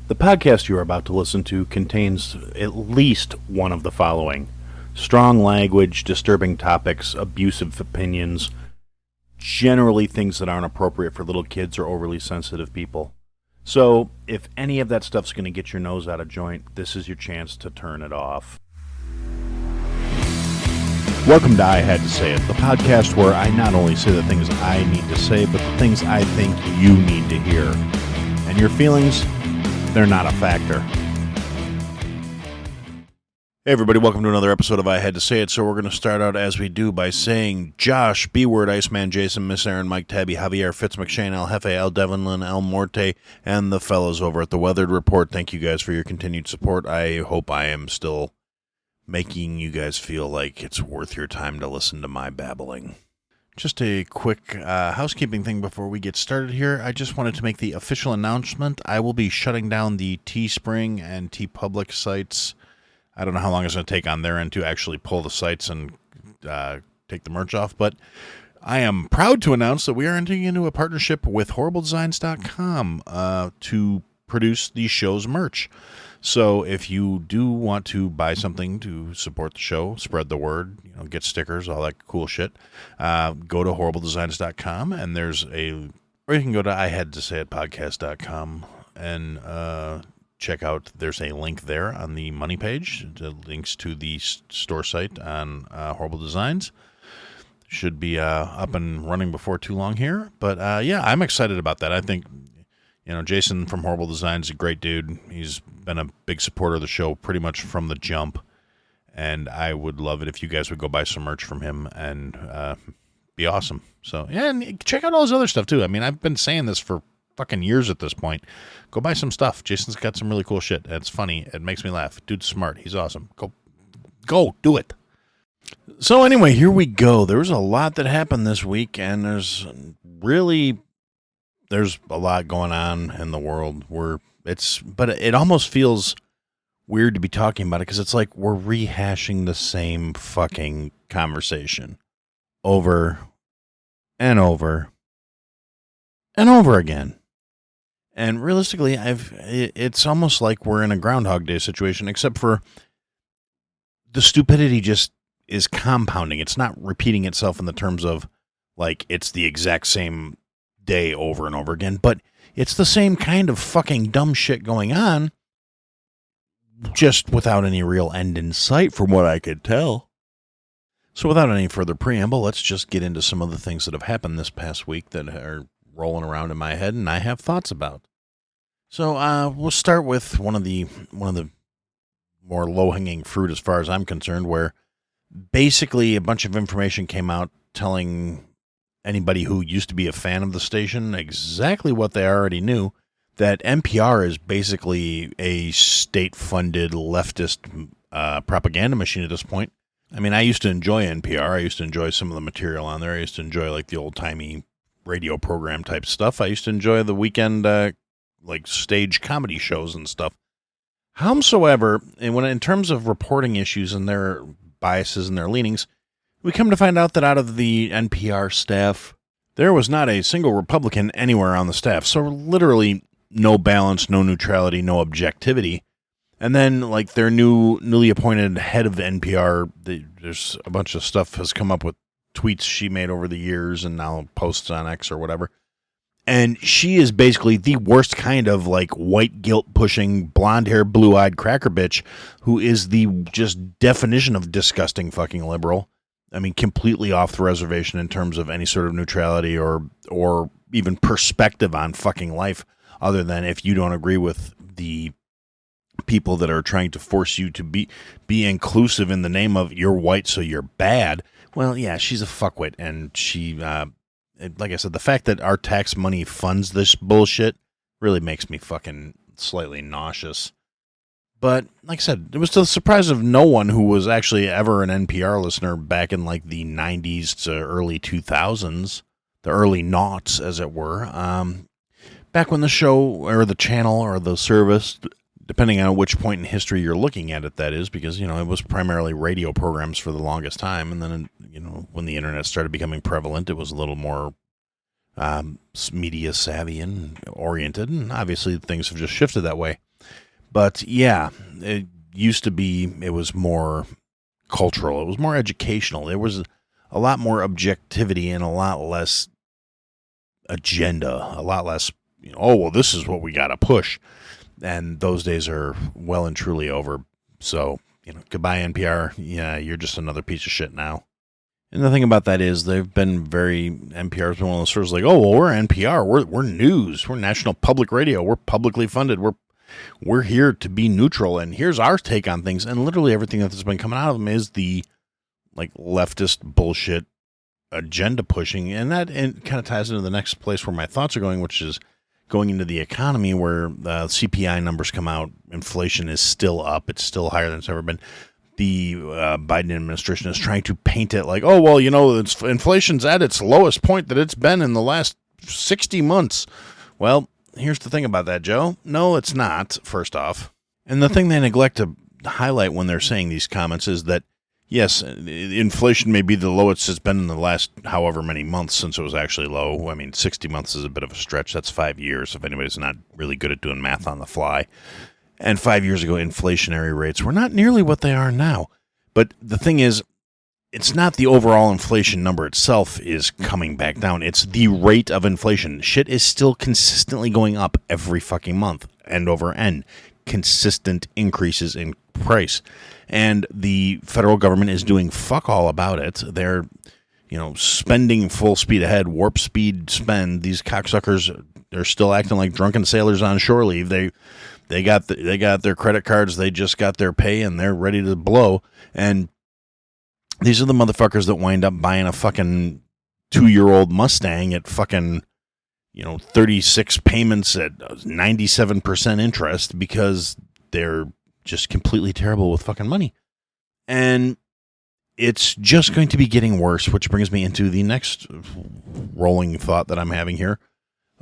The podcast you are about to listen to contains at least one of the following: strong language, disturbing topics, abusive opinions, generally things that aren't appropriate for little kids or overly sensitive people. So, if any of that stuff's going to get your nose out of joint, this is your chance to turn it off. Welcome to I Had to Say It, the podcast where I not only say the things I need to say, but the things I think you need to hear. And your feelings, they're not a factor. Hey everybody, welcome to another episode of I Had to Say It. So we're going to start out as we do by saying Josh, B-Word, Iceman, Jason, Miss Aaron, Mike, Tabby, Javier, Fitz, McShane, El Jefe, El Devonlin, El Morte, and the fellows over at the Weathered Report. Thank you guys for your continued support. I hope I am still making you guys feel like it's worth your time to listen to my babbling. Just a quick housekeeping thing before we get started here. I just wanted to make the official announcement. I will be shutting down the Teespring and TeePublic sites. I don't know how long it's going to take on their end to actually pull the sites and take the merch off, but I am proud to announce that we are entering into a partnership with HorribleDesigns.com to produce the show's merch. So if you do want to buy something to support the show, spread the word, get stickers, all that cool shit, go to HorribleDesigns.com, and or you can go to IHadToSayItPodcast.com and check out, there's a link there on the money page, the links to the store site on Horrible Designs. Should be up and running before too long here, but yeah, I'm excited about that. I think Jason from Horrible Designs is a great dude. He's been a big supporter of the show pretty much from the jump, and I would love it if you guys would go buy some merch from him and be awesome. So, yeah, and check out all his other stuff, too. I mean, I've been saying this for fucking years at this point. Go buy some stuff. Jason's got some really cool shit. It's funny. It makes me laugh. Dude's smart. He's awesome. Go, do it. So, anyway, here we go. There was a lot that happened this week, and there's a lot going on in the world but it almost feels weird to be talking about it because it's like we're rehashing the same fucking conversation over and over and over again. And realistically, it's almost like we're in a Groundhog Day situation, except for the stupidity just is compounding. It's not repeating itself in the terms of like it's the exact same day over and over again, but it's the same kind of fucking dumb shit going on, just without any real end in sight from what I could tell. So without any further preamble, let's just get into some of the things that have happened this past week that are rolling around in my head and I have thoughts about. So we'll start with one of the more low-hanging fruit as far as I'm concerned, where basically a bunch of information came out telling anybody who used to be a fan of the station exactly what they already knew, that NPR is basically a state-funded leftist propaganda machine at this point. I mean, I used to enjoy NPR. I used to enjoy some of the material on there. I used to enjoy like the old-timey radio program type stuff. I used to enjoy the weekend like stage comedy shows and stuff. Howsoever, and in terms of reporting issues and their biases and their leanings, we come to find out that out of the NPR staff, there was not a single Republican anywhere on the staff. So literally no balance, no neutrality, no objectivity. And then like their newly appointed head of the NPR, there's a bunch of stuff has come up with tweets she made over the years and now posts on X or whatever. And she is basically the worst kind of like white guilt pushing, blonde hair, blue eyed cracker bitch who is the just definition of disgusting fucking liberal. I mean, completely off the reservation in terms of any sort of neutrality or even perspective on fucking life, other than if you don't agree with the people that are trying to force you to be inclusive in the name of you're white, so you're bad. Well, yeah, she's a fuckwit, and she, like I said, the fact that our tax money funds this bullshit really makes me fucking slightly nauseous. But, like I said, it was to the surprise of no one who was actually ever an NPR listener back in, like, the 90s to early 2000s, the early noughts, as it were. Back when the show, or the channel, or the service, depending on which point in history you're looking at it, that is, because, it was primarily radio programs for the longest time, and then, when the internet started becoming prevalent, it was a little more media savvy and oriented, and obviously things have just shifted that way. But yeah, it used to be, it was more cultural. It was more educational. There was a lot more objectivity and a lot less agenda, a lot less, oh, well, this is what we got to push. And those days are well and truly over. So, goodbye, NPR. Yeah, you're just another piece of shit now. And the thing about that is they've been NPR's been one of those sources like, oh, well, we're NPR. We're news. We're National Public Radio. We're publicly funded. We're here to be neutral. And here's our take on things. And literally everything that's been coming out of them is the leftist bullshit agenda pushing. And that kind of ties into the next place where my thoughts are going, which is going into the economy, where the CPI numbers come out. Inflation is still up. It's still higher than it's ever been. The Biden administration is trying to paint it like, oh, well, inflation's at its lowest point that it's been in the last 60 months. Well, here's the thing about that, Joe. No, it's not, first off. And the thing they neglect to highlight when they're saying these comments is that, yes, inflation may be the lowest it's been in the last however many months since it was actually low. I mean, 60 months is a bit of a stretch. That's 5 years, if anybody's not really good at doing math on the fly. And 5 years ago, inflationary rates were not nearly what they are now. But the thing is, it's not the overall inflation number itself is coming back down. It's the rate of inflation. Shit is still consistently going up every fucking month, end over end. Consistent increases in price. And the federal government is doing fuck all about it. They're, spending full speed ahead, warp speed spend. These cocksuckers are still acting like drunken sailors on shore leave. They got their credit cards. They just got their pay, and they're ready to blow. And these are the motherfuckers that wind up buying a fucking 2-year-old Mustang at fucking 36 payments at 97% interest because they're just completely terrible with fucking money. And it's just going to be getting worse, which brings me into the next rolling thought that I'm having here.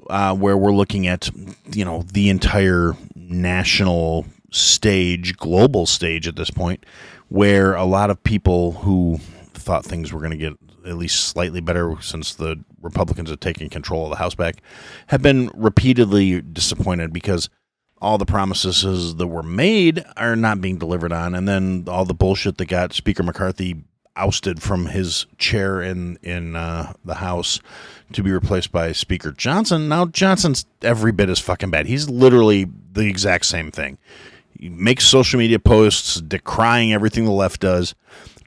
Where we're looking at, the entire national stage, global stage at this point, where a lot of people who thought things were going to get at least slightly better since the Republicans have taken control of the House back, have been repeatedly disappointed because all the promises that were made are not being delivered on, and then all the bullshit that got Speaker McCarthy ousted from his chair in the House to be replaced by Speaker Johnson. Now, Johnson's every bit as fucking bad. He's literally the exact same thing. He makes social media posts decrying everything the left does,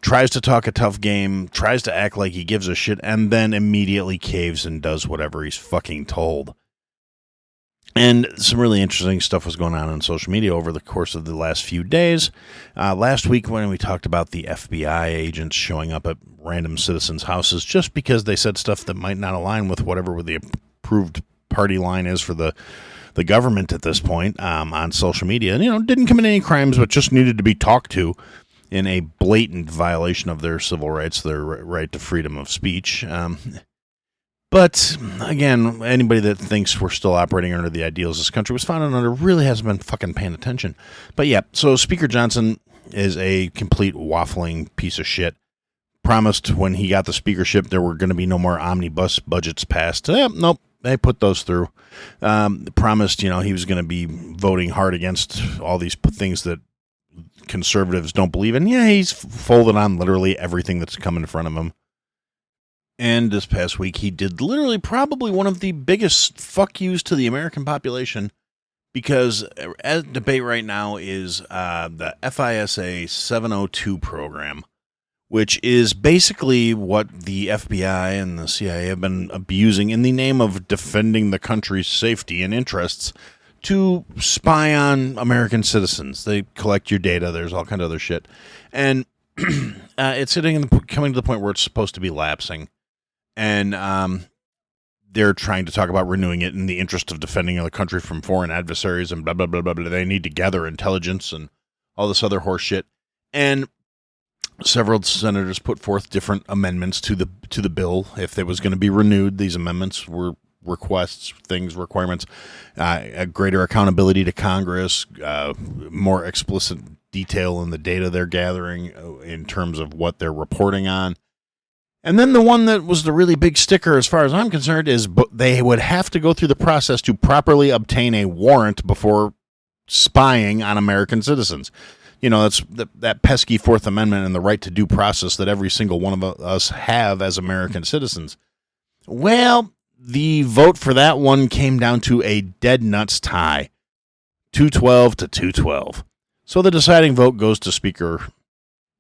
tries to talk a tough game, tries to act like he gives a shit, and then immediately caves and does whatever he's fucking told. And some really interesting stuff was going on social media over the course of the last few days. Last week when we talked about the FBI agents showing up at random citizens' houses just because they said stuff that might not align with whatever the approved party line is for the government at this point on social media. And, didn't commit any crimes, but just needed to be talked to in a blatant violation of their civil rights, their right to freedom of speech. But, again, anybody that thinks we're still operating under the ideals this country was founded under really hasn't been fucking paying attention. But, yeah, so Speaker Johnson is a complete waffling piece of shit. Promised when he got the speakership there were going to be no more omnibus budgets passed. Nope, they put those through. Promised, he was going to be voting hard against all these things that conservatives don't believe in. Yeah, he's folded on literally everything that's come in front of him. And this past week, he did literally probably one of the biggest fuck yous to the American population, because as debate right now is the FISA 702 program, which is basically what the FBI and the CIA have been abusing in the name of defending the country's safety and interests to spy on American citizens. They collect your data. There's all kind of other shit. And it's coming to the point where it's supposed to be lapsing. And they're trying to talk about renewing it in the interest of defending the country from foreign adversaries and blah, blah, blah, blah, blah. They need to gather intelligence and all this other horse shit. And several senators put forth different amendments to the bill. If it was going to be renewed, these amendments were requirements, a greater accountability to Congress, more explicit detail in the data they're gathering in terms of what they're reporting on. And then the one that was the really big sticker, as far as I'm concerned, is they would have to go through the process to properly obtain a warrant before spying on American citizens. That's that pesky Fourth Amendment and the right to due process that every single one of us have as American citizens. Well, the vote for that one came down to a dead nuts tie, 212 to 212. So the deciding vote goes to Speaker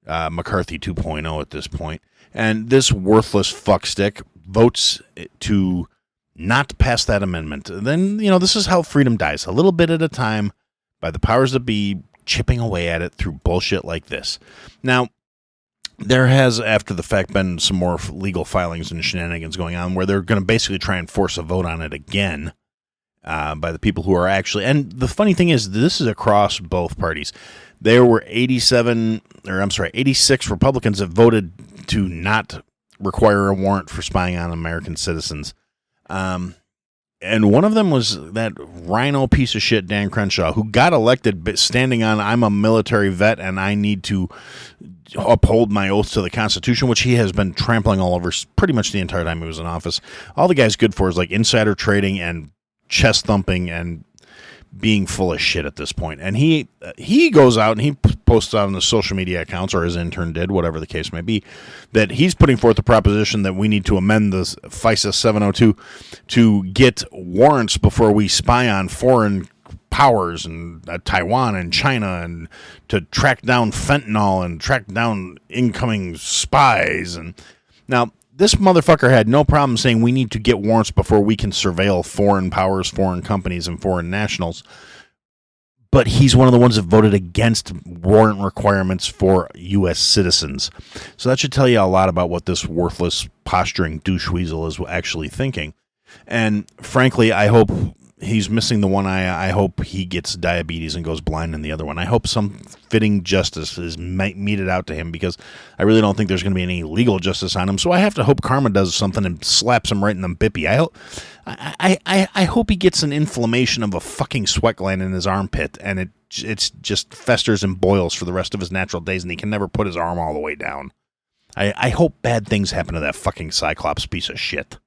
McCarthy 2.0 at this point. And this worthless fuckstick votes to not pass that amendment. Then, this is how freedom dies, a little bit at a time by the powers that be, chipping away at it through bullshit like this. Now, there has, after the fact, been some more legal filings and shenanigans going on where they're going to basically try and force a vote on it again by the people who are actually... And the funny thing is, this is across both parties. There were 86 Republicans that voted to not require a warrant for spying on American citizens. And one of them was that rhino piece of shit, Dan Crenshaw, who got elected standing on, I'm a military vet and I need to uphold my oath to the Constitution, which he has been trampling all over pretty much the entire time he was in office. All the guy's good for is like insider trading and chest thumping and being full of shit at this point. And he goes out and he posts on the social media accounts, or his intern did, whatever the case may be, that he's putting forth the proposition that we need to amend the FISA 702 to get warrants before we spy on foreign powers and Taiwan and China, and to track down fentanyl and track down incoming spies. And now this motherfucker had no problem saying we need to get warrants before we can surveil foreign powers, foreign companies, and foreign nationals. But he's one of the ones that voted against warrant requirements for U.S. citizens. So that should tell you a lot about what this worthless, posturing douche weasel is actually thinking. And frankly, I hope he's missing the one eye. I hope he gets diabetes and goes blind in the other one. I hope some fitting justice is meted out to him, because I really don't think there's going to be any legal justice on him. So I have to hope karma does something and slaps him right in the bippy. I hope he gets an inflammation of a fucking sweat gland in his armpit, and it's just festers and boils for the rest of his natural days, and he can never put his arm all the way down. I hope bad things happen to that fucking Cyclops piece of shit.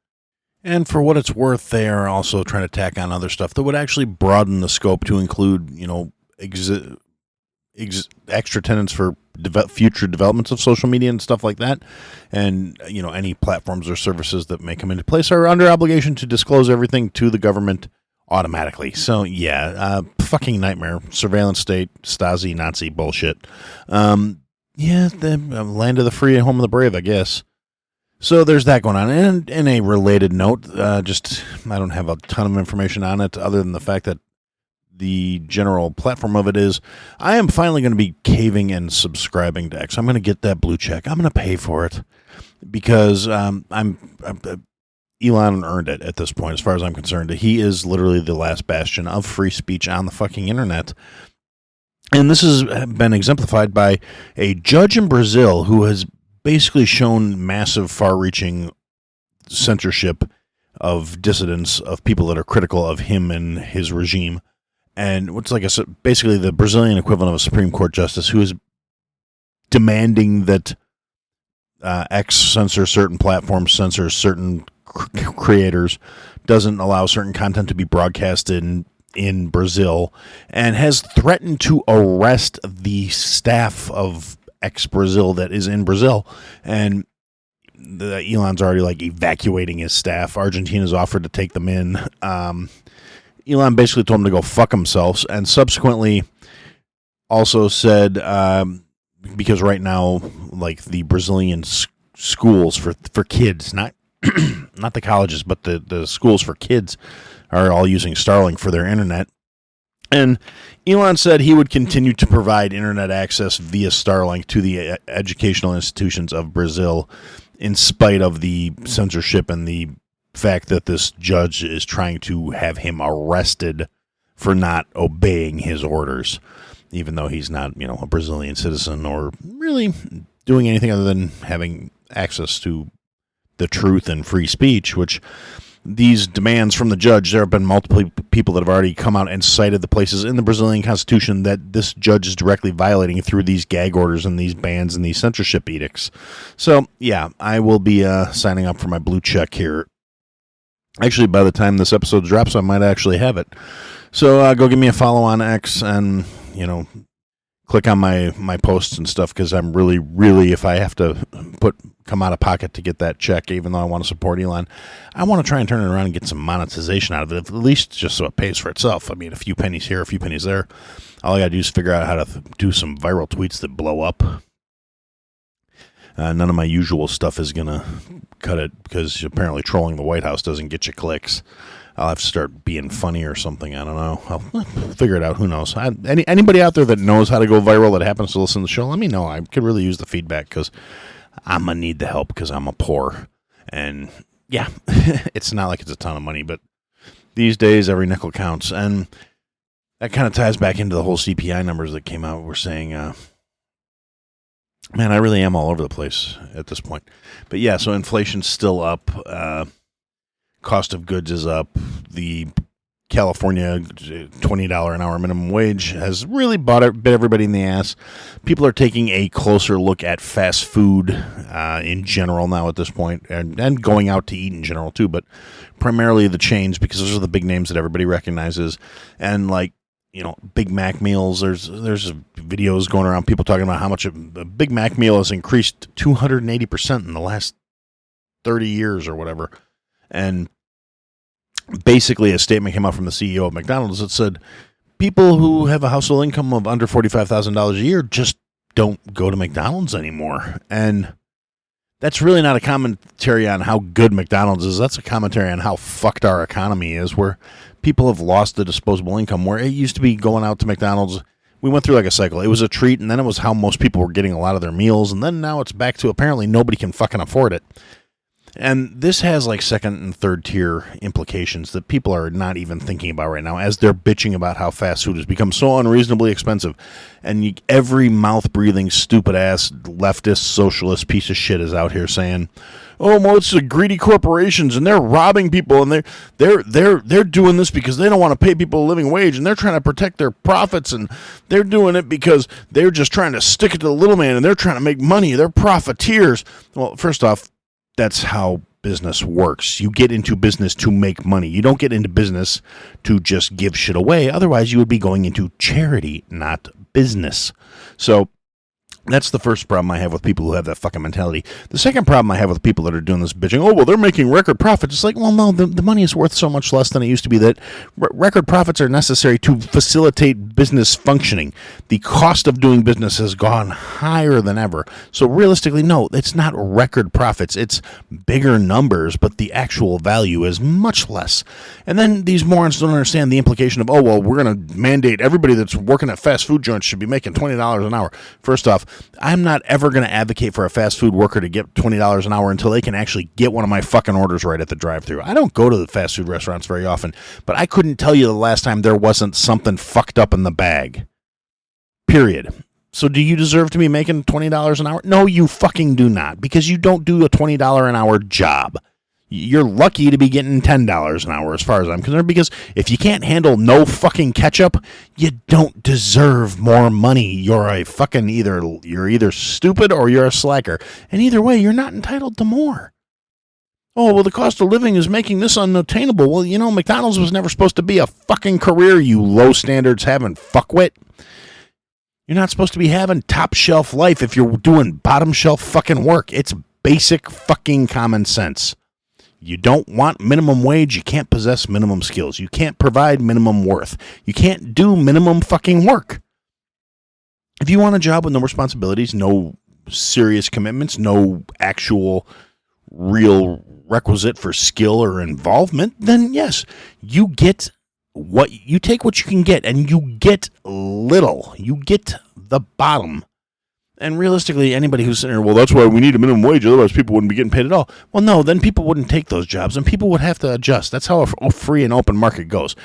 And for what it's worth, they are also trying to tack on other stuff that would actually broaden the scope to include, extra tenants for future developments of social media and stuff like that. And, any platforms or services that may come into place are under obligation to disclose everything to the government automatically. So, yeah, fucking nightmare. Surveillance state, Stasi, Nazi bullshit. The land of the free and home of the brave, I guess. So there's that going on. And in a related note, I don't have a ton of information on it other than the fact that the general platform of it is, I am finally going to be caving and subscribing to X. I'm going to get that blue check. I'm going to pay for it because Elon earned it at this point, as far as I'm concerned. He is literally the last bastion of free speech on the fucking internet. And this has been exemplified by a judge in Brazil who has basically shown massive far-reaching censorship of dissidents, of people that are critical of him and his regime. And what's like basically the Brazilian equivalent of a Supreme Court justice who is demanding that X censor certain platforms, censor certain creators, doesn't allow certain content to be broadcast in Brazil, and has threatened to arrest the staff of X Brazil that is in Brazil. And Elon's already like evacuating his staff. Argentina's offered to take them in. Elon basically told him to go fuck themselves, and subsequently also said, because right now, like the Brazilian schools for kids, not not the colleges, but the schools for kids are all using Starlink for their internet. And Elon said he would continue to provide internet access via Starlink to the educational institutions of Brazil, in spite of the censorship and the fact that this judge is trying to have him arrested for not obeying his orders, even though he's not, a Brazilian citizen or really doing anything other than having access to the truth and free speech, which these demands from the judge, there have been multiple people that have already come out and cited the places in the Brazilian Constitution that this judge is directly violating through these gag orders and these bans and these censorship edicts. So, yeah, I will be signing up for my blue check here Actually, by the time this episode drops, I might actually have it. So go give me a follow on X and, click on my posts and stuff, because I'm really, if I have to come out of pocket to get that check, even though I want to support Elon, I want to try and turn it around and get some monetization out of it, at least just so it pays for itself. I mean, a few pennies here, a few pennies there. All I got to do is figure out how to do some viral tweets that blow up. None of my usual stuff is going to cut it, because apparently trolling the White House doesn't get you clicks. I'll have to start being funny or something. I don't know. I'll figure it out. Who knows? Anybody out there that knows how to go viral that happens to listen to the show, let me know. I could really use the feedback, because I'm going to need the help, because I'm a poor. And yeah, it's not like it's a ton of money, but these days every nickel counts. And that kind of ties back into the whole CPI numbers that came out. We're saying, man, I really am all over the place at this point. But yeah, so inflation's still up. Cost of goods is up. The California $20 an hour minimum wage has really bit everybody in the ass. People are taking a closer look at fast food in general now at this point, and going out to eat in general too, but primarily the chains, because those are the big names that everybody recognizes. And like, Big Mac meals, there's videos going around, people talking about how much a Big Mac meal has increased 280% in the last 30 years or whatever. And basically a statement came out from the CEO of McDonald's that said people who have a household income of under $45,000 a year just don't go to McDonald's anymore. And that's really not a commentary on how good McDonald's is. That's a commentary on how fucked our economy is, where people have lost the disposable income, where it used to be going out to McDonald's. We went through like a cycle. It was a treat, and then it was how most people were getting a lot of their meals, and then now it's back to apparently nobody can fucking afford it. And this has like second and third tier implications that people are not even thinking about right now, as they're bitching about how fast food has become so unreasonably expensive. And every mouth breathing stupid ass leftist socialist piece of shit is out here saying, "Oh, well, it's the greedy corporations and they're robbing people, and they're doing this because they don't want to pay people a living wage, and they're trying to protect their profits, and they're doing it because they're just trying to stick it to the little man, and they're trying to make money. They're profiteers." Well, first off, that's how business works. You get into business to make money. You don't get into business to just give shit away. Otherwise, you would be going into charity, not business. So that's the first problem I have with people who have that fucking mentality. The second problem I have with people that are doing this bitching, "Oh, well, they're making record profits." It's like, well, no, the money is worth so much less than it used to be that record profits are necessary to facilitate business functioning. The cost of doing business has gone higher than ever. So realistically, no, it's not record profits. It's bigger numbers, but the actual value is much less. And then these morons don't understand the implication of, "Oh, well, we're going to mandate everybody that's working at fast food joints should be making $20 an hour." First off, I'm not ever going to advocate for a fast food worker to get $20 an hour until they can actually get one of my fucking orders right at the drive-thru. I don't go to the fast food restaurants very often, but I couldn't tell you the last time there wasn't something fucked up in the bag. Period. So do you deserve to be making $20 an hour? No, you fucking do not, because you don't do a $20 an hour job. You're lucky to be getting $10 an hour as far as I'm concerned, because if you can't handle no fucking ketchup, you don't deserve more money. You're either stupid or you're a slacker. And either way, you're not entitled to more. "Oh, well, the cost of living is making this unattainable." Well, McDonald's was never supposed to be a fucking career, you low standards having fuckwit. You're not supposed to be having top shelf life if you're doing bottom shelf fucking work. It's basic fucking common sense. You don't want minimum wage, you can't possess minimum skills. You can't provide minimum worth. You can't do minimum fucking work. If you want a job with no responsibilities, no serious commitments, no actual real requisite for skill or involvement, then yes, you take what you can get, and you get little. You get the bottom. And realistically, anybody who's sitting here, "Well, that's why we need a minimum wage, otherwise people wouldn't be getting paid at all." Well, no, then people wouldn't take those jobs, and people would have to adjust. That's how a free and open market goes.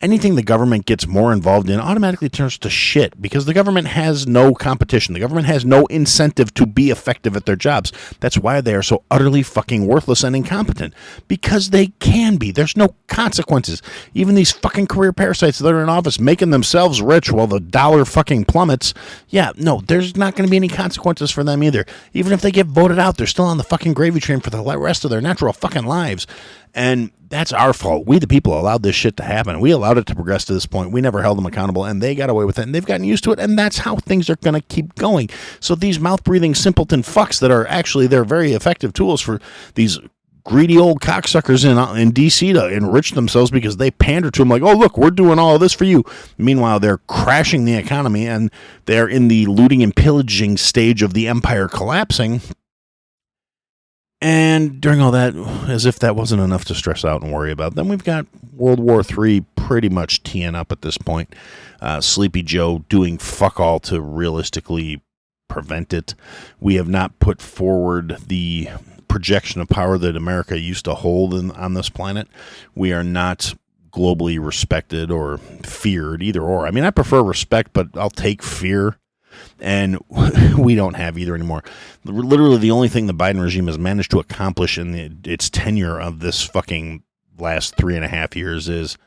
Anything the government gets more involved in automatically turns to shit, because the government has no competition. The government has no incentive to be effective at their jobs. That's why they are so utterly fucking worthless and incompetent, because they can be. There's no consequences. Even these fucking career parasites that are in office making themselves rich while the dollar fucking plummets. Yeah, no, there's not going to be any consequences for them either. Even if they get voted out, they're still on the fucking gravy train for the rest of their natural fucking lives. And that's our fault. We, the people, allowed this shit to happen. We allowed it to progress to this point. We never held them accountable, and they got away with it, and they've gotten used to it, and that's how things are going to keep going. So these mouth-breathing simpleton fucks that are actually, they're very effective tools for these greedy old cocksuckers in D.C. to enrich themselves because they pander to them like, oh, look, we're doing all of this for you. Meanwhile, they're crashing the economy, and they're in the looting and pillaging stage of the empire collapsing. And during all that, as if that wasn't enough to stress out and worry about, then we've got World War III pretty much teeing up at this point. Sleepy Joe doing fuck all to realistically prevent it. We have not put forward the projection of power that America used to hold on this planet. We are not globally respected or feared, either or. I mean, I prefer respect, but I'll take fear. And we don't have either anymore. Literally, the only thing the Biden regime has managed to accomplish in its tenure of this fucking last 3.5 years is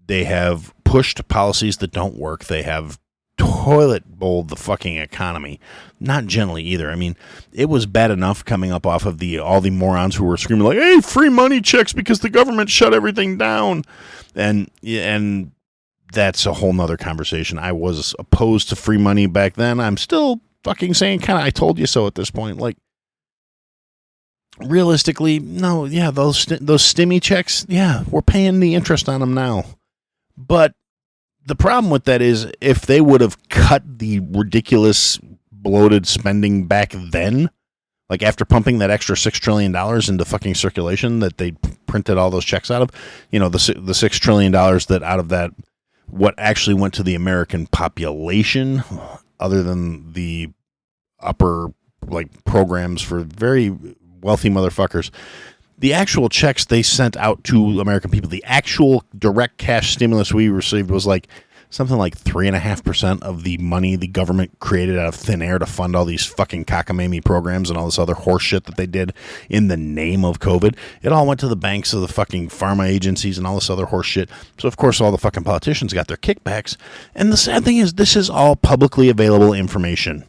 they have pushed policies that don't work. They have toilet bowled the fucking economy. Not gently either. I mean, it was bad enough coming up off of all the morons who were screaming like, hey, free money checks because the government shut everything down. And that's a whole nother conversation. I was opposed to free money back then. I'm still fucking saying kind of I told you so at this point. Like, realistically, no, yeah, those stimmy checks, yeah, we're paying the interest on them now. But the problem with that is if they would have cut the ridiculous bloated spending back then, like after pumping that extra $6 trillion into fucking circulation that they printed all those checks out of, the $6 trillion that out of that, what actually went to the American population, other than the upper like programs for very wealthy motherfuckers, the actual checks they sent out to American people, the actual direct cash stimulus we received was like something like 3.5% of the money the government created out of thin air to fund all these fucking cockamamie programs and all this other horse shit that they did in the name of COVID. It all went to the banks of the fucking pharma agencies and all this other horse shit. So, of course, all the fucking politicians got their kickbacks. And the sad thing is, this is all publicly available information.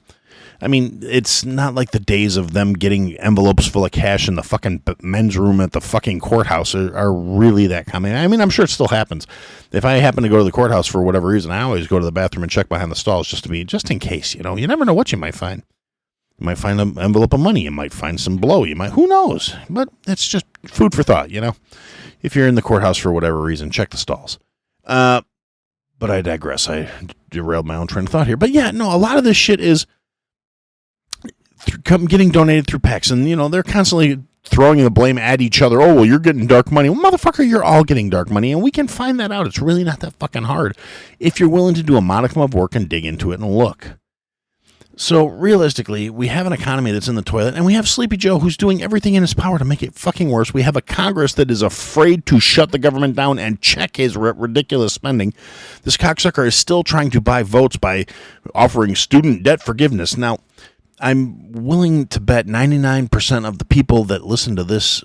I mean, it's not like the days of them getting envelopes full of cash in the fucking men's room at the fucking courthouse are really that common. I mean, I'm sure it still happens. If I happen to go to the courthouse for whatever reason, I always go to the bathroom and check behind the stalls just in case, you never know what you might find. You might find an envelope of money. You might find some blow. Who knows? But it's just food for thought, If you're in the courthouse for whatever reason, check the stalls. But I digress. I derailed my own train of thought here. But yeah, no, a lot of this shit is getting donated through PACs, and they're constantly throwing the blame at each other. Oh, well, you're getting dark money. Well, motherfucker, you're all getting dark money, and we can find that out. It's really not that fucking hard if you're willing to do a modicum of work and dig into it and look. So realistically, we have an economy that's in the toilet, and we have Sleepy Joe who's doing everything in his power to make it fucking worse. We have a Congress that is afraid to shut the government down and check his ridiculous spending. This cocksucker is still trying to buy votes by offering student debt forgiveness. Now, I'm willing to bet 99% of the people that listen to this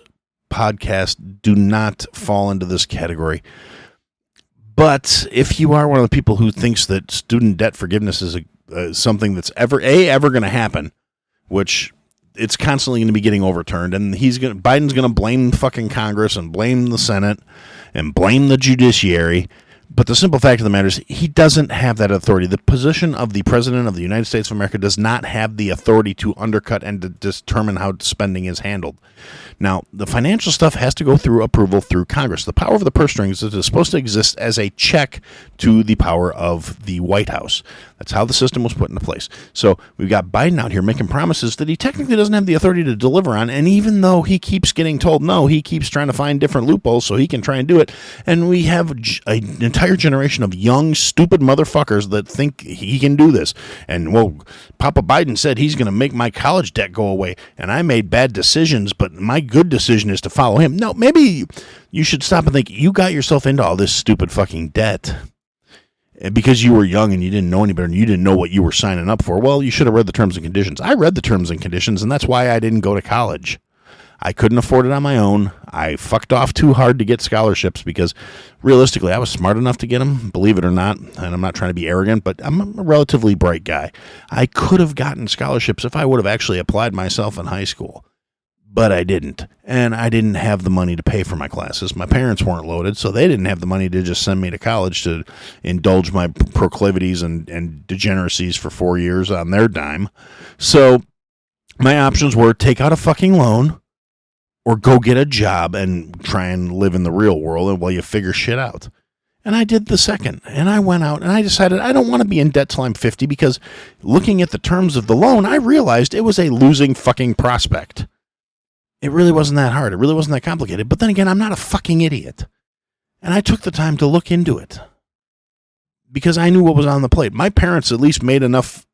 podcast do not fall into this category. But if you are one of the people who thinks that student debt forgiveness is something that's ever going to happen, which it's constantly going to be getting overturned, and Biden's going to blame fucking Congress and blame the Senate and blame the judiciary. But the simple fact of the matter is he doesn't have that authority. The position of the President of the United States of America does not have the authority to undercut and to determine how spending is handled. Now, the financial stuff has to go through approval through Congress. The power of the purse strings is supposed to exist as a check to the power of the White House. That's how the system was put into place. So we've got Biden out here making promises that he technically doesn't have the authority to deliver on, and even though he keeps getting told no, he keeps trying to find different loopholes so he can try and do it. And we have an entire generation of young, stupid motherfuckers that think he can do this. And, well, Papa Biden said he's going to make my college debt go away, and I made bad decisions, but my good decision is to follow him. No, maybe you should stop and think, you got yourself into all this stupid fucking debt because you were young and you didn't know any better and you didn't know what you were signing up for. Well, you should have read the terms and conditions. I read the terms and conditions, and that's why I didn't go to college. I couldn't afford it on my own. I fucked off too hard to get scholarships because realistically, I was smart enough to get them, believe it or not. And I'm not trying to be arrogant, but I'm a relatively bright guy. I could have gotten scholarships if I would have actually applied myself in high school. But I didn't, and I didn't have the money to pay for my classes. My parents weren't loaded, so they didn't have the money to just send me to college to indulge my proclivities and degeneracies for 4 years on their dime. So my options were take out a fucking loan or go get a job and try and live in the real world while you figure shit out. And I did the second, and I went out and I decided I don't want to be in debt till I'm 50 because looking at the terms of the loan, I realized it was a losing fucking prospect. It really wasn't that hard. It really wasn't that complicated. But then again, I'm not a fucking idiot. And I took the time to look into it because I knew what was on the plate. My parents at least made enough,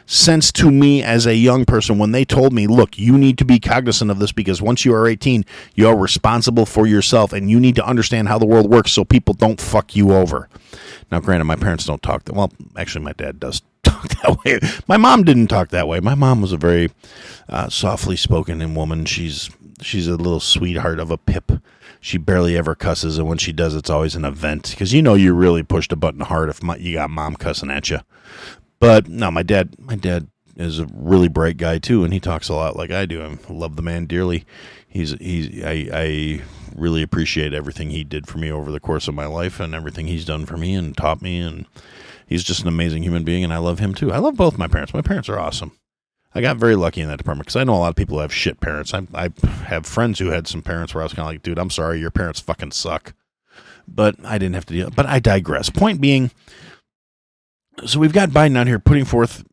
sense to me as a young person when they told me, look, you need to be cognizant of this because once you are 18, you are responsible for yourself and you need to understand how the world works so people don't fuck you over. Now, granted, my parents don't talk that well. Actually, my dad does talk that way. My mom didn't talk that way. My mom was a very softly spoken woman. She's a little sweetheart of a pip. She barely ever cusses, and when she does, it's always an event because you really pushed a button hard if you got mom cussing at you. But no, my dad is a really bright guy too, and he talks a lot like I do. I love the man dearly. I really appreciate everything he did for me over the course of my life and everything he's done for me and taught me, and he's just an amazing human being, and I love him too. I love both my parents. My parents are awesome. I got very lucky in that department because I know a lot of people who have shit parents. I have friends who had some parents where I was kind of like, dude, I'm sorry, your parents fucking suck. But I didn't have to deal. But I digress. Point being, so we've got Biden out here putting forth,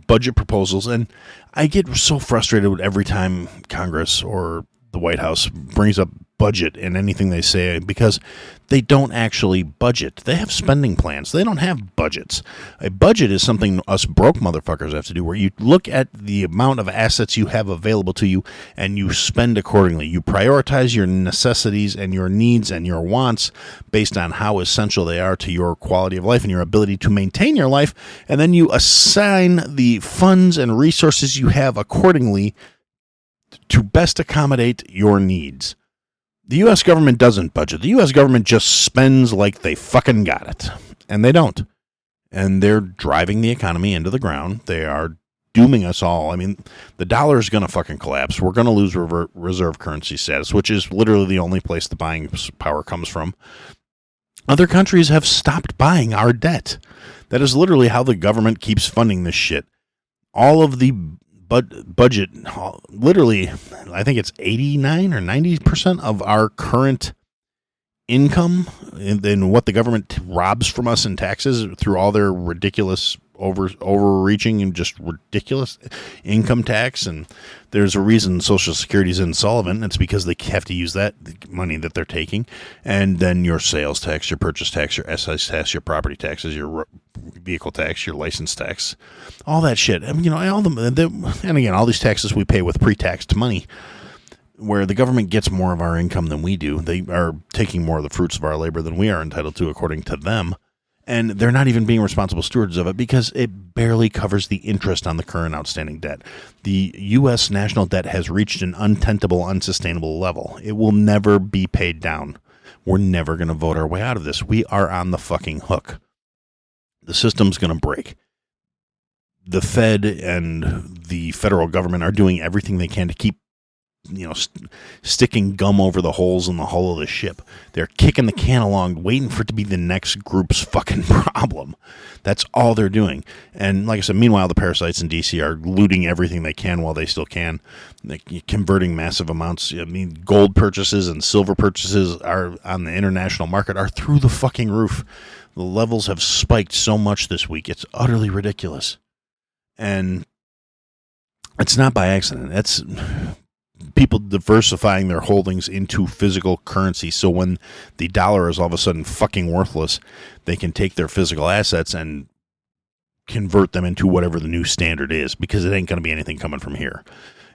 budget proposals, and I get so frustrated with every time Congress or the White House brings up budget in anything they say because they don't actually budget. They have spending plans. They don't have budgets. A budget is something us broke motherfuckers have to do where you look at the amount of assets you have available to you and you spend accordingly. You prioritize your necessities and your needs and your wants based on how essential they are to your quality of life and your ability to maintain your life, and then you assign the funds and resources you have accordingly to best accommodate your needs. The U.S. government doesn't budget. The U.S. government just spends like they fucking got it. And they don't. And they're driving the economy into the ground. They are dooming us all. I mean, the dollar is going to fucking collapse. We're going to lose reserve currency status, which is literally the only place the buying power comes from. Other countries have stopped buying our debt. That is literally how the government keeps funding this shit. All of the budget, literally, I think it's 89 or 90% of our current income and what the government robs from us in taxes through all their ridiculous overreaching and just ridiculous income tax. And there's a reason Social Security is insolvent. It's because they have to use that money that they're taking. And then your sales tax, your purchase tax, your excise tax, your property taxes, your vehicle tax, your license tax, all that shit. I mean, and again, all these taxes we pay with pre-taxed money, where the government gets more of our income than we do. They are taking more of the fruits of our labor than we are entitled to, according to them. And they're not even being responsible stewards of it because it barely covers the interest on the current outstanding debt. The U.S. national debt has reached an untenable, unsustainable level. It will never be paid down. We're never going to vote our way out of this. We are on the fucking hook. The system's going to break. The Fed and the federal government are doing everything they can to keep sticking gum over the holes in the hull of the ship. They're kicking the can along, waiting for it to be the next group's fucking problem. That's all they're doing. And like I said, meanwhile, the parasites in D.C. are looting everything they can while they still can. They're converting massive amounts. I mean, gold purchases and silver purchases are on the international market are through the fucking roof. The levels have spiked so much this week. It's utterly ridiculous. And it's not by accident. That's people diversifying their holdings into physical currency. So when the dollar is all of a sudden fucking worthless, they can take their physical assets and convert them into whatever the new standard is, because it ain't going to be anything coming from here.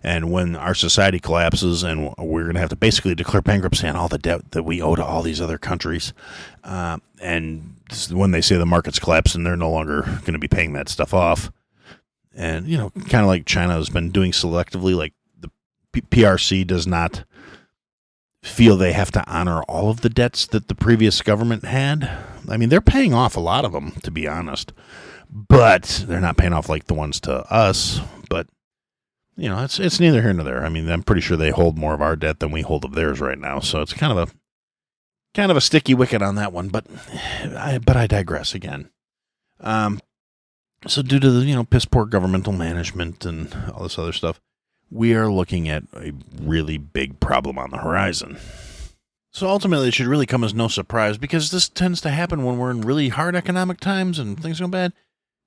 And when our society collapses and we're going to have to basically declare bankruptcy on all the debt that we owe to all these other countries, and when they say the market's collapsing, they're no longer going to be paying that stuff off. And, kind of like China has been doing selectively, like PRC does not feel they have to honor all of the debts that the previous government had. I mean, they're paying off a lot of them, to be honest, but they're not paying off like the ones to us. But it's neither here nor there. I mean, I'm pretty sure they hold more of our debt than we hold of theirs right now. So it's kind of a sticky wicket on that one. But I digress again. So due to the piss poor governmental management and all this other stuff, we are looking at a really big problem on the horizon. So ultimately, it should really come as no surprise, because this tends to happen when we're in really hard economic times and things go bad.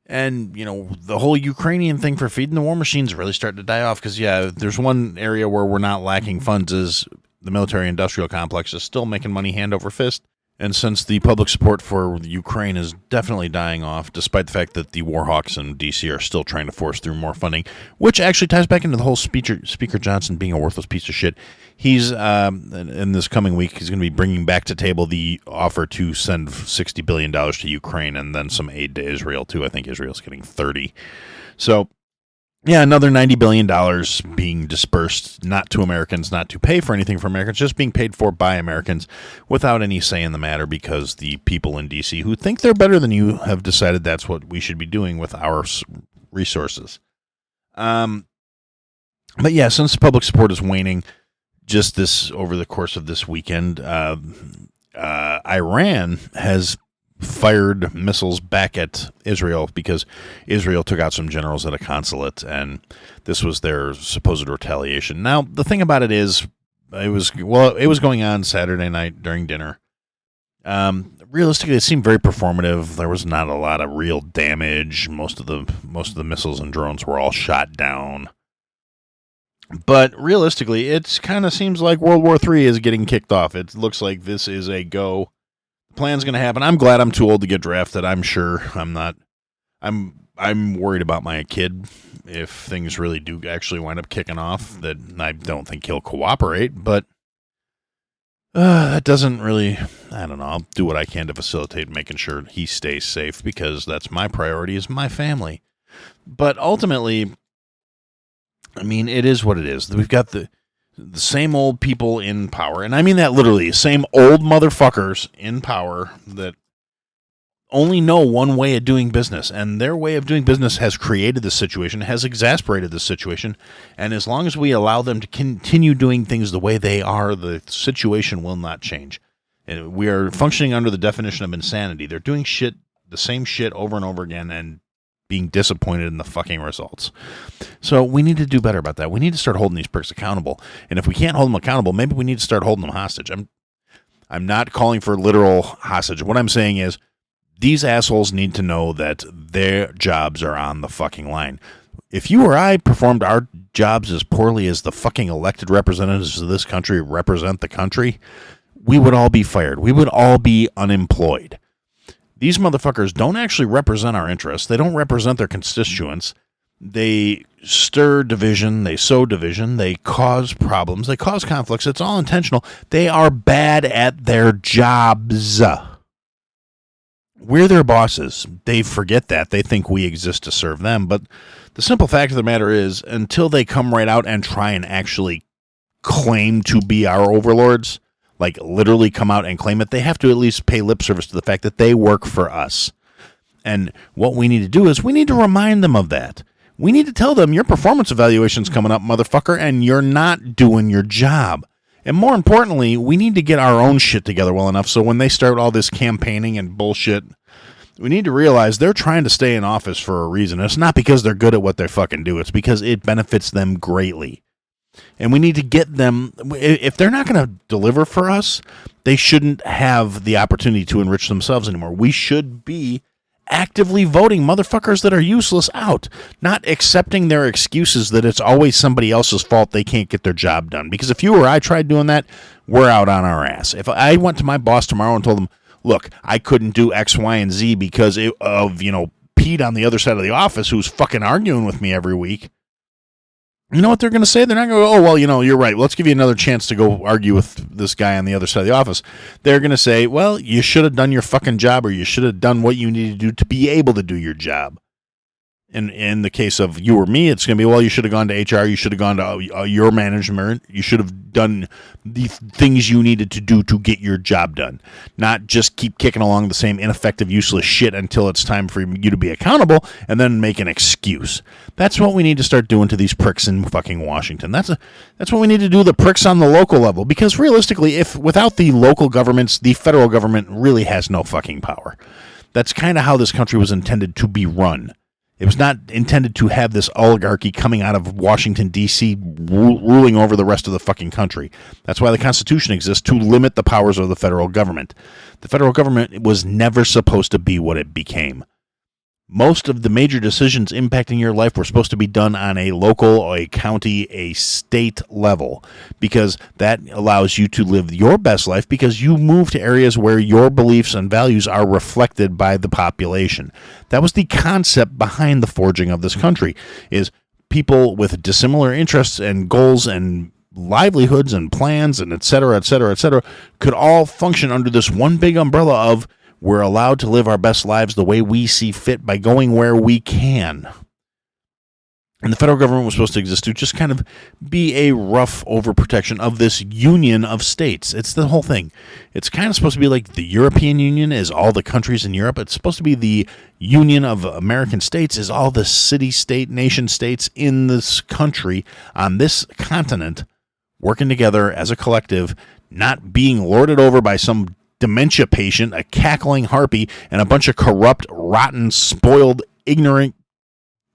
And, the whole Ukrainian thing for feeding the war machines really starting to die off, because, there's one area where we're not lacking funds is the military-industrial complex is still making money hand over fist. And since the public support for Ukraine is definitely dying off, despite the fact that the Warhawks in D.C. are still trying to force through more funding, which actually ties back into the whole Speaker Johnson being a worthless piece of shit. He's, in this coming week, he's going to be bringing back to table the offer to send $60 billion to Ukraine and then some aid to Israel, too. I think Israel's getting 30. So, another $90 billion being dispersed, not to Americans, not to pay for anything for Americans, just being paid for by Americans without any say in the matter, because the people in D.C. who think they're better than you have decided that's what we should be doing with our resources. But since public support is waning, just over the course of this weekend, Iran has fired missiles back at Israel because Israel took out some generals at a consulate, and this was their supposed retaliation. Now, the thing about it is, it was going on Saturday night during dinner. Realistically, it seemed very performative. There was not a lot of real damage. Most of the missiles and drones were all shot down. But realistically, it kind of seems like World War III is getting kicked off. It looks like this is a go. Plan's going to happen. I'm glad I'm too old to get drafted. I'm sure I'm not. I'm worried about my kid if things really do actually wind up kicking off. That I don't think he'll cooperate, but that doesn't really. I don't know. I'll do what I can to facilitate making sure he stays safe, because that's my priority, is my family. But ultimately, I mean, it is what it is. We've got the same old people in power, and I mean that literally, same old motherfuckers in power that only know one way of doing business, and their way of doing business has created this situation, has exasperated this situation, and as long as we allow them to continue doing things the way they are, the situation will not change. And we are functioning under the definition of insanity. They're doing the same shit over and over again, and being disappointed in the fucking results. So we need to do better about that. We need to start holding these pricks accountable. And if we can't hold them accountable, maybe we need to start holding them hostage. I'm not calling for literal hostage. What I'm saying is, these assholes need to know that their jobs are on the fucking line. If you or I performed our jobs as poorly as the fucking elected representatives of this country represent the country, we would all be fired. We would all be unemployed. These motherfuckers don't actually represent our interests. They don't represent their constituents. They stir division. They sow division. They cause problems. They cause conflicts. It's all intentional. They are bad at their jobs. We're their bosses. They forget that. They think we exist to serve them. But the simple fact of the matter is, until they come right out and try and actually claim to be our overlords, like literally come out and claim it, they have to at least pay lip service to the fact that they work for us. And what we need to do is we need to remind them of that. We need to tell them, your performance evaluation's coming up, motherfucker, and you're not doing your job. And more importantly, we need to get our own shit together well enough so when they start all this campaigning and bullshit, we need to realize they're trying to stay in office for a reason. It's not because they're good at what they fucking do. It's because it benefits them greatly. And we need to get them, if they're not going to deliver for us, they shouldn't have the opportunity to enrich themselves anymore. We should be actively voting motherfuckers that are useless out, not accepting their excuses that it's always somebody else's fault they can't get their job done. Because if you or I tried doing that, we're out on our ass. If I went to my boss tomorrow and told him, look, I couldn't do X, Y, and Z because of Pete on the other side of the office who's fucking arguing with me every week, you know what they're going to say? They're not going to go, oh, well, you're right. Let's give you another chance to go argue with this guy on the other side of the office. They're going to say, well, you should have done your fucking job, or you should have done what you needed to do to be able to do your job. In the case of you or me, it's going to be, well, you should have gone to HR, you should have gone to your management, you should have done the things you needed to do to get your job done, not just keep kicking along the same ineffective, useless shit until it's time for you to be accountable and then make an excuse. That's what we need to start doing to these pricks in fucking Washington. That's what we need to do, the pricks on the local level, because realistically, if without the local governments, the federal government really has no fucking power. That's kind of how this country was intended to be run. It was not intended to have this oligarchy coming out of Washington, D.C., ruling over the rest of the fucking country. That's why the Constitution exists, to limit the powers of the federal government. The federal government was never supposed to be what it became. Most of the major decisions impacting your life were supposed to be done on a local, or a county, a state level, because that allows you to live your best life, because you move to areas where your beliefs and values are reflected by the population. That was the concept behind the forging of this country, is people with dissimilar interests and goals and livelihoods and plans and et cetera, could all function under this one big umbrella of, we're allowed to live our best lives the way we see fit by going where we can. And the federal government was supposed to exist to just kind of be a rough overprotection of this union of states. It's the whole thing. It's kind of supposed to be like the European Union is all the countries in Europe. It's supposed to be the Union of American States is all the city-state, nation-states in this country, on this continent, working together as a collective, not being lorded over by some dementia patient, a cackling harpy, and a bunch of corrupt, rotten, spoiled, ignorant,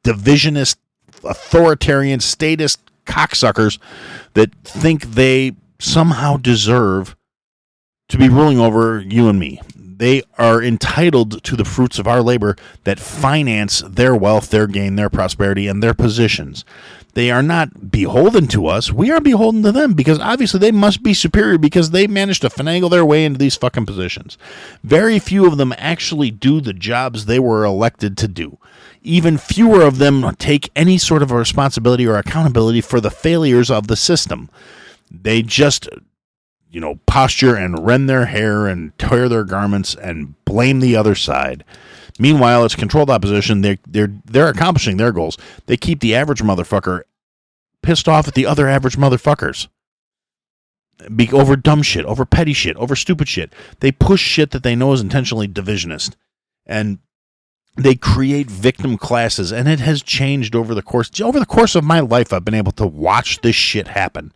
divisionist, authoritarian, statist cocksuckers that think they somehow deserve to be ruling over you and me. They are entitled to the fruits of our labor that finance their wealth, their gain, their prosperity, and their positions. They are not beholden to us. We are beholden to them, because obviously they must be superior, because they managed to finagle their way into these fucking positions. Very few of them actually do the jobs they were elected to do. Even fewer of them take any sort of a responsibility or accountability for the failures of the system. They just, posture and rend their hair and tear their garments and blame the other side. Meanwhile, it's controlled opposition. They're accomplishing their goals. They keep the average motherfucker pissed off at the other average motherfuckers. Over dumb shit, over petty shit, over stupid shit. They push shit that they know is intentionally divisionist. And they create victim classes. And it has changed over the course of my life. I've been able to watch this shit happen.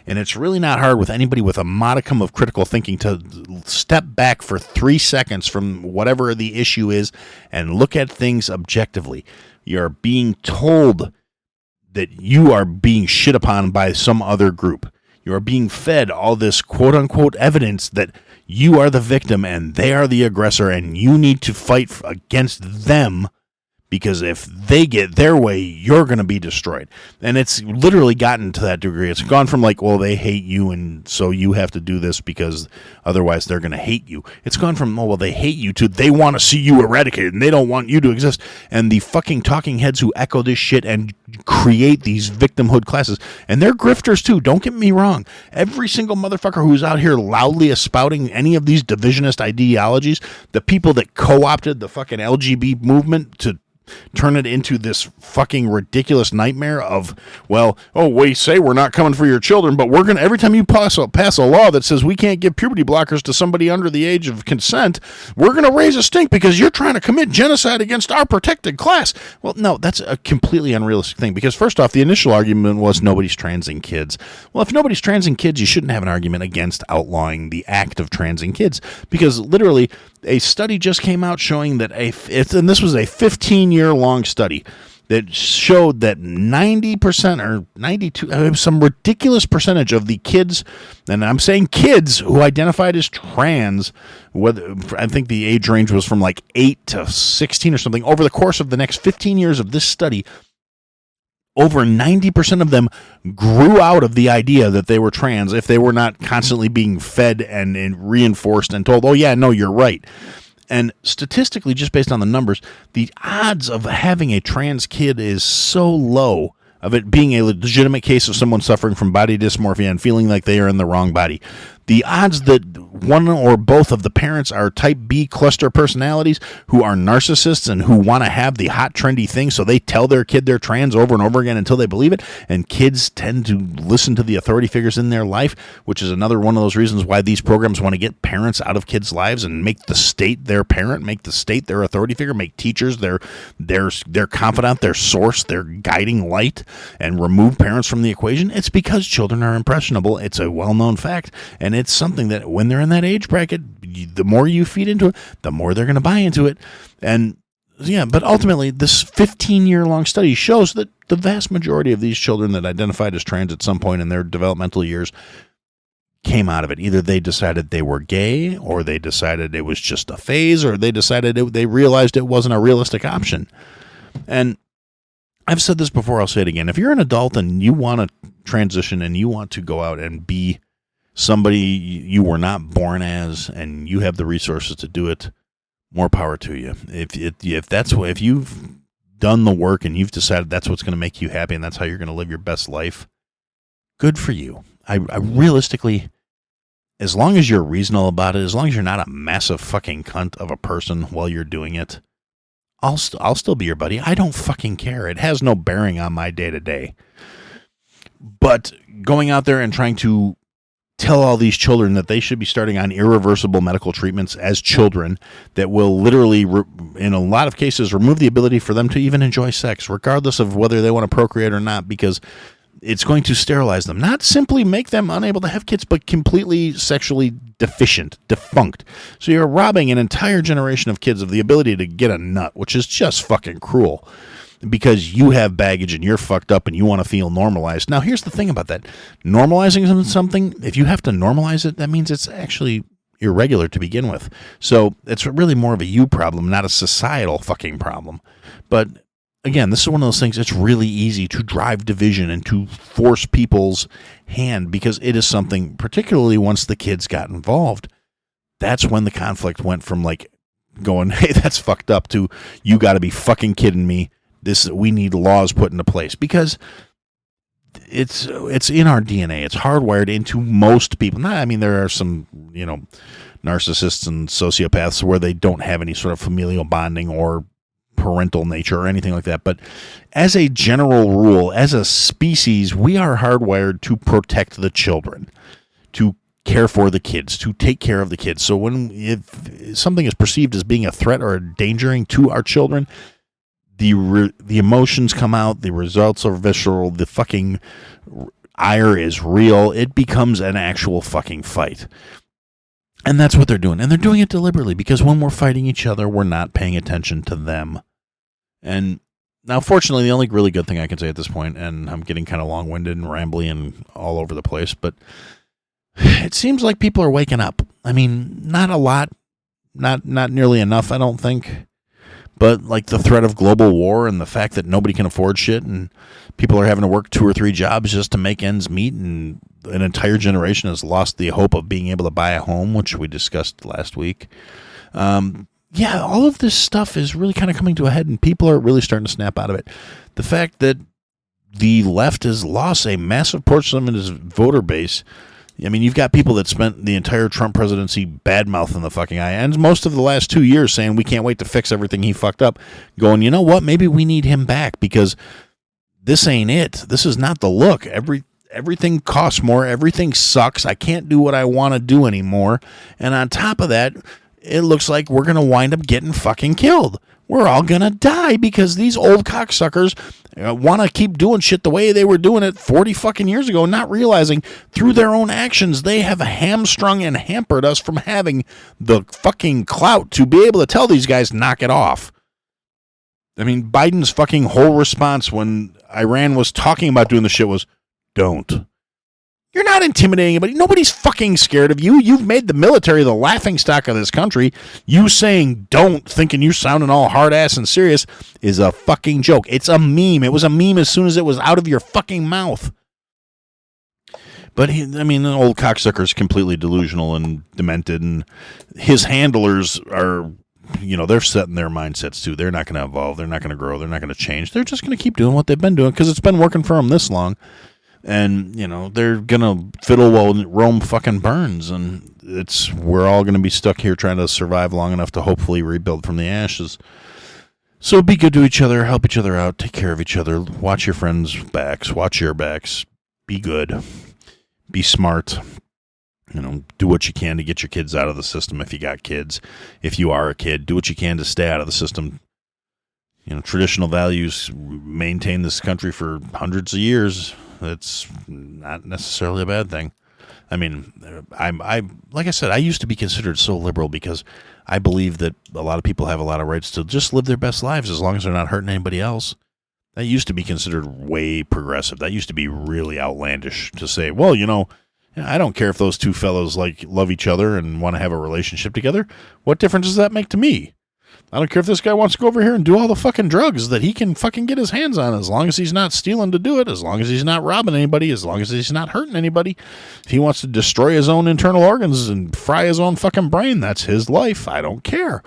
And it's really not hard with anybody with a modicum of critical thinking to step back for 3 seconds from whatever the issue is and look at things objectively. You're being told that you are being shit upon by some other group. You are being fed all this quote-unquote evidence that you are the victim and they are the aggressor, and you need to fight against them, because if they get their way, you're going to be destroyed. And it's literally gotten to that degree. It's gone from like, well, they hate you, and so you have to do this because otherwise they're going to hate you. It's gone from, oh, well, they hate you, to they want to see you eradicated, and they don't want you to exist. And the fucking talking heads who echo this shit and create these victimhood classes, and they're grifters too, don't get me wrong. Every single motherfucker who's out here loudly espouting any of these divisionist ideologies, the people that co-opted the fucking LGBT movement to turn it into this fucking ridiculous nightmare of, well, oh, we say we're not coming for your children, but we're going to, every time you pass a law that says we can't give puberty blockers to somebody under the age of consent, we're going to raise a stink because you're trying to commit genocide against our protected class. Well, no, that's a completely unrealistic thing, because first off, the initial argument was nobody's transing kids. Well, if nobody's transing kids, you shouldn't have an argument against outlawing the act of transing kids, because literally a study just came out showing that and this was a 15-year-long study that showed that 90% or 92, some ridiculous percentage of the kids, and I'm saying kids who identified as trans, whether I think the age range was from like 8 to 16 or something, over the course of the next 15 years of this study, over 90% of them grew out of the idea that they were trans if they were not constantly being fed and reinforced and told, oh yeah, no, you're right. And statistically, just based on the numbers, the odds of having a trans kid is so low, of it being a legitimate case of someone suffering from body dysmorphia and feeling like they are in the wrong body. The odds that one or both of the parents are type B cluster personalities who are narcissists and who want to have the hot trendy thing, so they tell their kid they're trans over and over again until they believe it, and kids tend to listen to the authority figures in their life, which is another one of those reasons why these programs want to get parents out of kids' lives and make the state their parent, make the state their authority figure, make teachers their confidant, their source, their guiding light, and remove parents from the equation. It's because children are impressionable. It's a well-known fact, and it's something that when they're in that age bracket, the more you feed into it, the more they're going to buy into it. And yeah, but ultimately, this 15-year-long study shows that the vast majority of these children that identified as trans at some point in their developmental years came out of it. Either they decided they were gay, or they decided it was just a phase, or they decided they realized it wasn't a realistic option. And I've said this before, I'll say it again. If you're an adult and you want to transition and you want to go out and be somebody you were not born as, and you have the resources to do it, more power to you. If you've done the work and you've decided that's what's going to make you happy and that's how you're going to live your best life, good for you. I realistically, as long as you're reasonable about it, as long as you're not a massive fucking cunt of a person while you're doing it, I'll still be your buddy. I don't fucking care. It has no bearing on my day-to-day. But going out there and trying to tell all these children that they should be starting on irreversible medical treatments as children that will literally, in a lot of cases, remove the ability for them to even enjoy sex, regardless of whether they want to procreate or not, because it's going to sterilize them. Not simply make them unable to have kids, but completely sexually defunct. So you're robbing an entire generation of kids of the ability to get a nut, which is just fucking cruel. Because you have baggage and you're fucked up and you want to feel normalized. Now, here's the thing about that. Normalizing something, if you have to normalize it, that means it's actually irregular to begin with. So it's really more of a you problem, not a societal fucking problem. But again, this is one of those things, it's really easy to drive division and to force people's hand, because it is something, particularly once the kids got involved, that's when the conflict went from like going, hey, that's fucked up, to you got to be fucking kidding me. We need laws put into place, because it's in our DNA. It's hardwired into most people. There are some, narcissists and sociopaths where they don't have any sort of familial bonding or parental nature or anything like that. But as a general rule, as a species, we are hardwired to protect the children, to care for the kids, to take care of the kids. So if something is perceived as being a threat or endangering to our children, the emotions come out, the results are visceral, the fucking ire is real, it becomes an actual fucking fight. And that's what they're doing. And they're doing it deliberately, because when we're fighting each other, we're not paying attention to them. And now, fortunately, the only really good thing I can say at this point, and I'm getting kind of long-winded and rambly and all over the place, but it seems like people are waking up. Not a lot, not nearly enough, I don't think. But like the threat of global war and the fact that nobody can afford shit and people are having to work 2 or 3 jobs just to make ends meet, and an entire generation has lost the hope of being able to buy a home, which we discussed last week. All of this stuff is really kind of coming to a head, and people are really starting to snap out of it. The fact that the left has lost a massive portion of its voter base. You've got people that spent the entire Trump presidency bad-mouthing the fucking guy, and most of the last 2 years saying we can't wait to fix everything he fucked up, going, you know what, maybe we need him back, because this ain't it. This is not the look. Everything costs more. Everything sucks. I can't do what I want to do anymore. And on top of that, it looks like we're going to wind up getting fucking killed. We're all going to die because these old cocksuckers want to keep doing shit the way they were doing it 40 fucking years ago, not realizing through their own actions they have hamstrung and hampered us from having the fucking clout to be able to tell these guys, knock it off. Biden's fucking whole response when Iran was talking about doing the shit was, don't. You're not intimidating anybody. Nobody's fucking scared of you. You've made the military the laughingstock of this country. You saying don't, thinking you're sounding all hard-ass and serious, is a fucking joke. It's a meme. It was a meme as soon as it was out of your fucking mouth. But, the old cocksucker's completely delusional and demented, and his handlers are, they're set in their mindsets, too. They're not going to evolve. They're not going to grow. They're not going to change. They're just going to keep doing what they've been doing because it's been working for them this long. And, they're going to fiddle while Rome fucking burns. And we're all going to be stuck here trying to survive long enough to hopefully rebuild from the ashes. So be good to each other, help each other out, take care of each other, watch your friends' backs, watch your backs, be good, be smart, do what you can to get your kids out of the system if you got kids. If you are a kid, do what you can to stay out of the system. Traditional values maintain this country for hundreds of years. That's not necessarily a bad thing. I mean, I like I said, I used to be considered so liberal because I believe that a lot of people have a lot of rights to just live their best lives as long as they're not hurting anybody else. That used to be considered way progressive. That used to be really outlandish to say, well, I don't care if those two fellows love each other and want to have a relationship together. What difference does that make to me? I don't care if this guy wants to go over here and do all the fucking drugs that he can fucking get his hands on, as long as he's not stealing to do it, as long as he's not robbing anybody, as long as he's not hurting anybody. If he wants to destroy his own internal organs and fry his own fucking brain, that's his life. I don't care.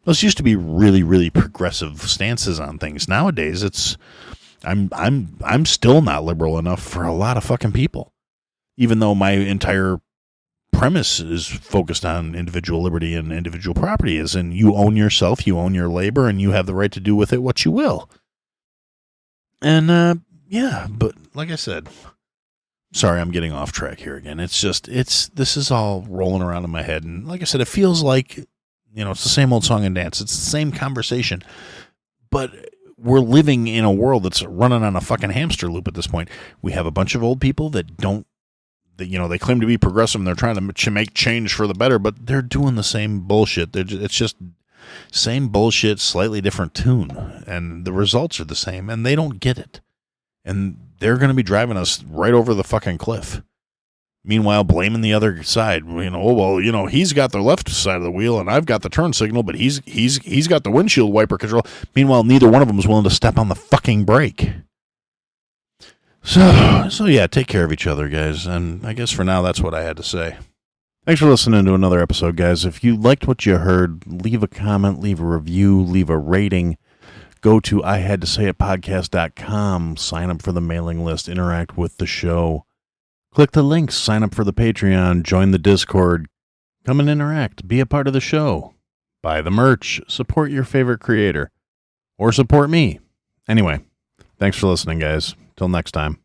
Those used to be really, really progressive stances on things. Nowadays, I'm still not liberal enough for a lot of fucking people, even though my entire premise is focused on individual liberty and individual property, as in you own yourself, you own your labor, and you have the right to do with it what you will. And but like I said, sorry, I'm getting off track here again. This is all rolling around in my head, and like I said, it feels like it's the same old song and dance. It's the same conversation, but we're living in a world that's running on a fucking hamster loop at this point. We have a bunch of old people that they claim to be progressive and they're trying to make change for the better, but they're doing the same bullshit. It's just same bullshit, slightly different tune, and the results are the same, and they don't get it. And they're going to be driving us right over the fucking cliff. Meanwhile, blaming the other side. He's got the left side of the wheel and I've got the turn signal, but he's got the windshield wiper control. Meanwhile, neither one of them is willing to step on the fucking brake. So yeah, take care of each other, guys. And I guess for now, that's what I had to say. Thanks for listening to another episode, guys. If you liked what you heard, leave a comment, leave a review, leave a rating. Go to ihadtosayitpodcast.com, sign up for the mailing list, interact with the show. Click the links, sign up for the Patreon, join the Discord. Come and interact, be a part of the show. Buy the merch, support your favorite creator. Or support me. Anyway, thanks for listening, guys. Till next time.